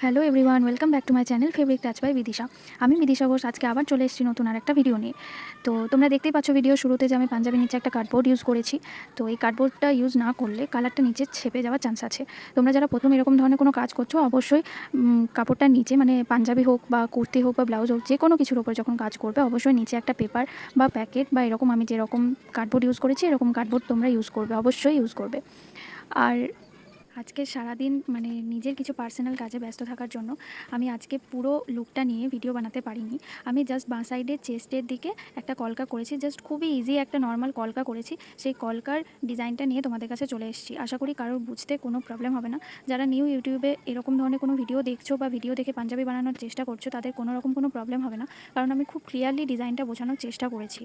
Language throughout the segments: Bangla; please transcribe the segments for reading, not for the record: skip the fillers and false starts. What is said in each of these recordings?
Hello everyone, welcome back to my channel Fabric Touch by Bidisha. আমি বিদিশা ঘোষ আজকে আবার চলে এসেছি নতুন আর একটা ভিডিও নিয়ে। তো তোমরা দেখতেই পাচ্ছ ভিডিও শুরুতে যে আমি পাঞ্জাবির নিচে একটা কার্ডবোর্ড ইউজ করেছি। তো এই কার্ডবোর্ডটা ইউজ না করলে কালারটা নিচে ছেপে যাওয়ার চান্স আছে। তোমরা যারা প্রথম এরকম ধরনের কোনো কাজ করছো অবশ্যই কাপড়টার নিচে মানে পাঞ্জাবি হোক বা কুর্তি হোক বা ব্লাউজ হোক যে কোনো কিছুর ওপর যখন কাজ করবে অবশ্যই নিচে একটা পেপার বা প্যাকেট বা এরকম আমি যেরকম কার্ডবোর্ড ইউজ করেছি এরকম কার্ডবোর্ড তোমরা ইউজ করবে, অবশ্যই ইউজ করবে। আর আজকে সারাদিন মানে নিজের কিছু পার্সোনাল কাজে ব্যস্ত থাকার জন্য আমি আজকে পুরো লুকটা নিয়ে ভিডিও বানাতে পারিনি। আমি জাস্ট বাঁ সাইডে চেস্টের দিকে একটা কলকা করেছি, জাস্ট খুবই ইজি একটা নর্মাল কলকা করেছি। সেই কলকার ডিজাইনটা নিয়ে তোমাদের কাছে চলে এসেছি। আশা করি কারোর বুঝতে কোনো প্রবলেম হবে না। যারা নিউ ইউটিউবে এরকম ধরনের কোনো ভিডিও দেখছো বা ভিডিও দেখে পাঞ্জাবি বানানোর চেষ্টা করছো তাদের কোনো রকম কোনো প্রবলেম হবে না, কারণ আমি খুব ক্লিয়ারলি ডিজাইনটা বোঝানোর চেষ্টা করেছি।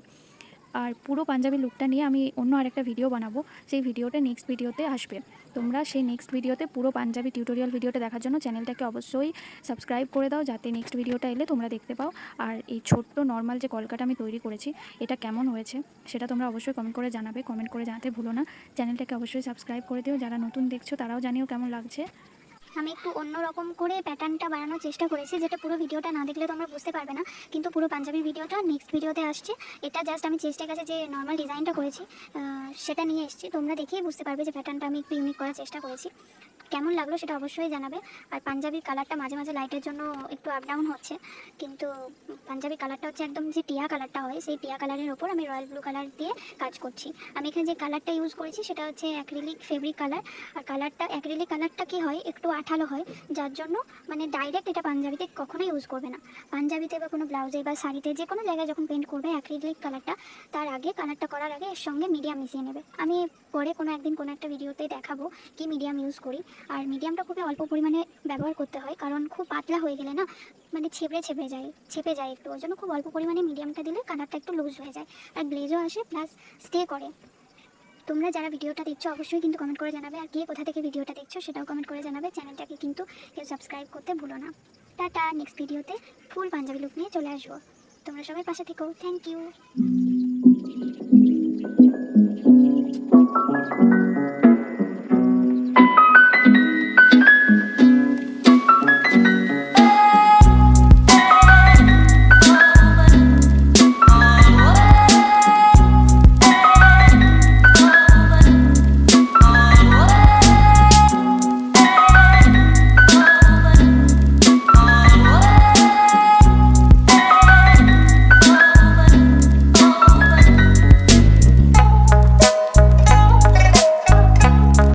আর পুরো পাঞ্জাবি লুকটা নিয়ে আমি অন্য আরেকটা ভিডিও বানাবো, সেই ভিডিওটা নেক্সট ভিডিওতে আসবে। তোমরা সেই নেক্সট ভিডিওতে পুরো পাঞ্জাবি টিউটোরিয়াল ভিডিওটা দেখার জন্য চ্যানেলটাকে অবশ্যই সাবস্ক্রাইব করে দাও, যাতে নেক্সট ভিডিওটা এলে তোমরা দেখতে পাও। আর এই ছোট্ট নর্মাল যে কলকাটা আমি তৈরি করেছি এটা কেমন হয়েছে সেটা তোমরা অবশ্যই কমেন্ট করে জানাবে, কমেন্ট করে জানাতে ভুলো না। চ্যানেলটাকে অবশ্যই সাবস্ক্রাইব করে দিও, যারা নতুন দেখছো তারাও জানিও কেমন লাগছে। আমি একটু অন্যরকম করে প্যাটার্নটা বানানোর চেষ্টা করেছি, যেটা পুরো ভিডিওটা না দেখলে তোমরা বুঝতে পারবে না, কিন্তু পুরো পাঞ্জাবির ভিডিওটা নেক্সট ভিডিওতে আসছে। এটা জাস্ট আমি চেষ্টার কাছে যে নর্মাল ডিজাইনটা করেছি সেটা নিয়ে এসেছি। তোমরা দেখেই বুঝতে পারবে যে প্যাটার্নটা আমি একটু ইউনিক করার চেষ্টা করেছি। কেমন লাগলো সেটা অবশ্যই জানাবে। আর পাঞ্জাবির কালারটা মাঝে মাঝে লাইটের জন্য একটু আপ ডাউন হচ্ছে, কিন্তু পাঞ্জাবি কালারটা হচ্ছে একদম যে টিয়া কালারটা হয় সেই টিয়া কালারের ওপর আমি রয়্যাল ব্লু কালার দিয়ে কাজ করছি। আমি এখানে যে কালারটা ইউজ করেছি সেটা হচ্ছে অ্যাক্রিলিক ফেব্রিক কালার। আর কালারটা অ্যাক্রিলিক কালারটা কি হয়, একটু আঠালো হয়, যার জন্য মানে ডাইরেক্ট এটা পাঞ্জাবিতে কখনোই ইউজ করবে না। পাঞ্জাবিতে বা কোনো ব্লাউজে বা শাড়িতে যে কোনো জায়গায় যখন পেন্ট করবে অ্যাক্রিলিক কালারটা, তার আগে কালারটা করার আগে এর সঙ্গে মিডিয়াম মিশিয়ে নেবে। আমি পরে কোনো একদিন কোনো একটা ভিডিওতে দেখাবো কি মিডিয়াম ইউজ করি। আর মিডিয়ামটা খুবই অল্প পরিমাণে ব্যবহার করতে হয়, কারণ খুব পাতলা হয়ে গেলে না মানে ছেপে যায় একটু, ওই জন্য খুব অল্প পরিমাণে মিডিয়ামটা দিলে কালারটা একটু লুজ হয়ে যায় আর গ্লেজও আসে প্লাস স্টে করে। তোমরা যারা ভিডিওটা দেখছো অবশ্যই কিন্তু কমেন্ট করে জানাবে, আর কে কোথা থেকে ভিডিওটা দেখছো সেটাও কমেন্ট করে জানাবে। চ্যানেলটাকে কিন্তু কেউ সাবস্ক্রাইব করতে ভুলো না। টাটা, নেক্সট ভিডিওতে ফুল পাঞ্জাবি লুক নিয়ে চলে আসবো। তোমরা সবাই পাশে থেকো, থ্যাংক ইউ।